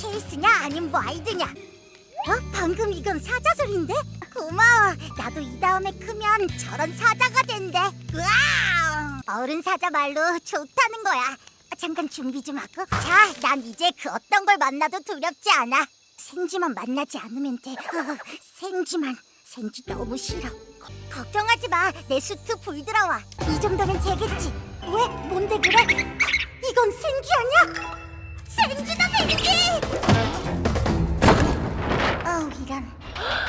체이스냐 아님 와이드냐? 방금 이건 사자 소리인데? 고마워. 나도 이 다음에 크면 저런 사자가 된대. 으아! 어른 사자 말로 좋다는 거야. 잠깐 준비 좀 하고. 자, 난 이제 그 어떤 걸 만나도 두렵지 않아. 생쥐만 만나지 않으면 돼. 생쥐 너무 싫어. 걱정하지 마. 내 수트 불들어와. 이 정도는 되겠지. 왜? 뭔데 그래? 이건 생쥐 아니야? 생쥐다 생쥐! 어우 이런.